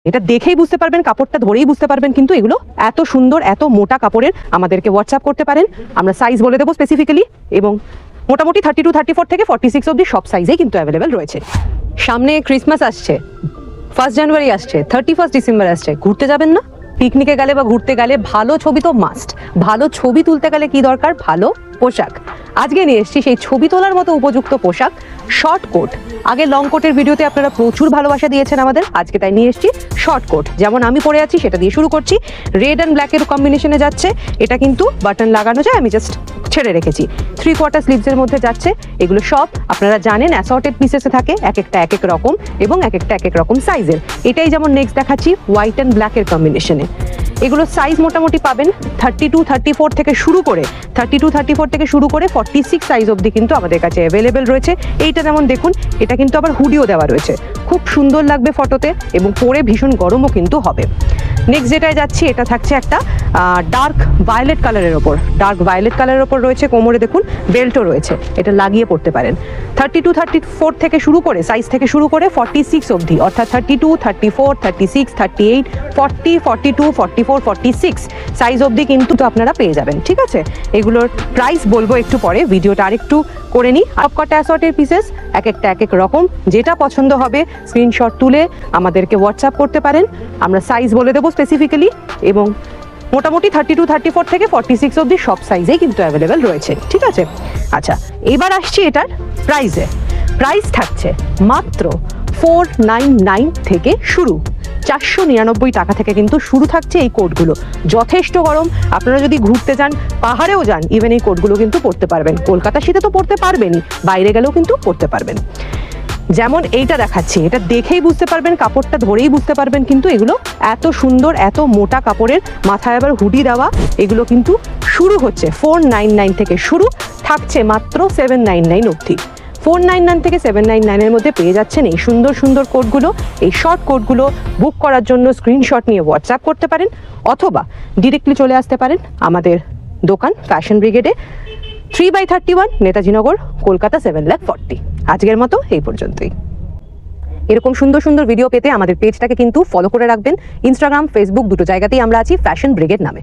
এটা দেখেই বুঝতে পারবেন, কাপড়টা ধরেই বুঝতে পারবেন, কিন্তু এগুলো এত সুন্দর এত মোটা কাপড়ের। আমাদেরকে হোয়াটসঅ্যাপ করতে পারেন, আমরা সাইজ বলে দেবো স্পেসিফিক্যালি, এবং মোটামুটি 32, 34 থেকে 46 অবধি সব সাইজেই কিন্তু অ্যাভেলেবেল রয়েছে। সামনে ক্রিসমাস আসছে, 1 জানুয়ারি আসছে, 31 ডিসেম্বর আসছে, ঘুরতে যাবেন না? পিকনিকে গেলে বা ঘুরতে গেলে ভালো ছবি তো মাস্ট। ভালো ছবি তুলতে গেলে কি দরকার? ভালো পোশাক। আজকে নিয়ে এসেছি সেই ছবি তোলার মতো উপযুক্ত পোশাক, শর্ট কোট। আগে লং কোটের ভিডিওতে আপনারা প্রচুর ভালোবাসা দিয়েছেন আমাদের, আজকে তাই নিয়ে এসেছি শর্ট কোট। যেমন আমি পরে আছি সেটা দিয়ে শুরু করছি। রেড অ্যান্ড ব্ল্যাকের কম্বিনেশনে যাচ্ছে, এটা কিন্তু বাটন লাগানো যায়, আমি জাস্ট ছেড়ে রেখেছি। 3/4 স্লিভসের মধ্যে যাচ্ছে। এগুলো সব আপনারা জানেন অ্যাসর্টেড পিসেসে থাকে, এক একটা এক এক রকম এবং এক একটা এক এক রকম সাইজের। এটাই যেমন নেক্সট দেখাচ্ছি হোয়াইট অ্যান্ড ব্ল্যাকের কম্বিনেশনে। এগুলো সাইজ মোটামুটি পাবেন 32, 34 থেকে শুরু করে 46 সাইজ অবধি কিন্তু আমাদের কাছে অ্যাভেলেবেল রয়েছে। এইটা যেমন দেখুন, এটা কিন্তু আবার হুডিও দেওয়া রয়েছে, খুব সুন্দর লাগবে ফটোতে এবং পরে ভীষণ গরমও কিন্তু হবে। নেক্সট যেটায় যাচ্ছি, এটা থাকছে একটা ডার্ক ভায়োলেট কালারের ওপর। ডার্ক ভায়োলেট কালারের ওপর রয়েছে, কোমরে দেখুন বেল্টও রয়েছে, এটা লাগিয়ে পড়তে পারেন। 32, 34 থেকে শুরু করে সাইজ থেকে শুরু করে 46 অবধি, অর্থাৎ 32, 34, 36, 38, 40, 42, 44, 46 সাইজ অবধি কিন্তু আপনারা পেয়ে যাবেন। ঠিক আছে, এগুলোর প্রাইস বলবো একটু পরে, ভিডিওটা আরেকটু করে নিই। আপকট অ্যাসর্টের পিসেস, এক একটা এক এক রকম, যেটা পছন্দ হবে স্ক্রিনশট তুলে আমাদেরকে হোয়াটসঅ্যাপ করতে পারেন, আমরা সাইজ বলে দেবো স্পেসিফিক্যালি, এবং মোটামুটি 32, 34 থেকে 46 অবধি সব সাইজেই কিন্তু অ্যাভেলেবেল রয়েছে। ঠিক আছে, আচ্ছা এবার আসছি এটার প্রাইসে। প্রাইস থাকছে মাত্র 499 থেকে শুরু, 499 টাকা থেকে কিন্তু শুরু থাকছে এই কোটগুলো। যথেষ্ট গরম, আপনারা যদি ঘুরতে যান, পাহাড়েও যান, ইভেন এই কোটগুলো কিন্তু পরতে পারবেন। কলকাতা শীতে তো পরতে পারবেনই, বাইরে গেলেও কিন্তু পরতে পারবেন। যেমন এইটা দেখাচ্ছি, এটা দেখেই বুঝতে পারবেন, কাপড়টা ধরেই বুঝতে পারবেন, কিন্তু এগুলো এত সুন্দর এত মোটা কাপড়ের, মাথায় আবার হুডি দেওয়া। এগুলো কিন্তু শুরু হচ্ছে 499 থেকে শুরু, থাকছে মাত্র 799 অবধি। 499 থেকে 799 এর মধ্যে পেয়ে যাচ্ছেন এই সুন্দর সুন্দর কোটগুলো। এই শর্ট কোটগুলো বুক করার জন্য স্ক্রিনশট নিয়ে হোয়াটসঅ্যাপ করতে পারেন, অথবা ডিরেক্টলি চলে আসতে পারেন আমাদের দোকান ফ্যাশন ব্রিগেডে, 3/31 নেতাজি নগর, কলকাতা 7,40,000। আজকের মতো এই পর্যন্তই। এরকম সুন্দর সুন্দর ভিডিও পেতে আমাদের পেজটাকে কিন্তু ফলো করে রাখবেন। ইনস্টাগ্রাম, ফেসবুক দুটো জায়গাতেই আমরা আছি ফ্যাশন ব্রিগেড নামে।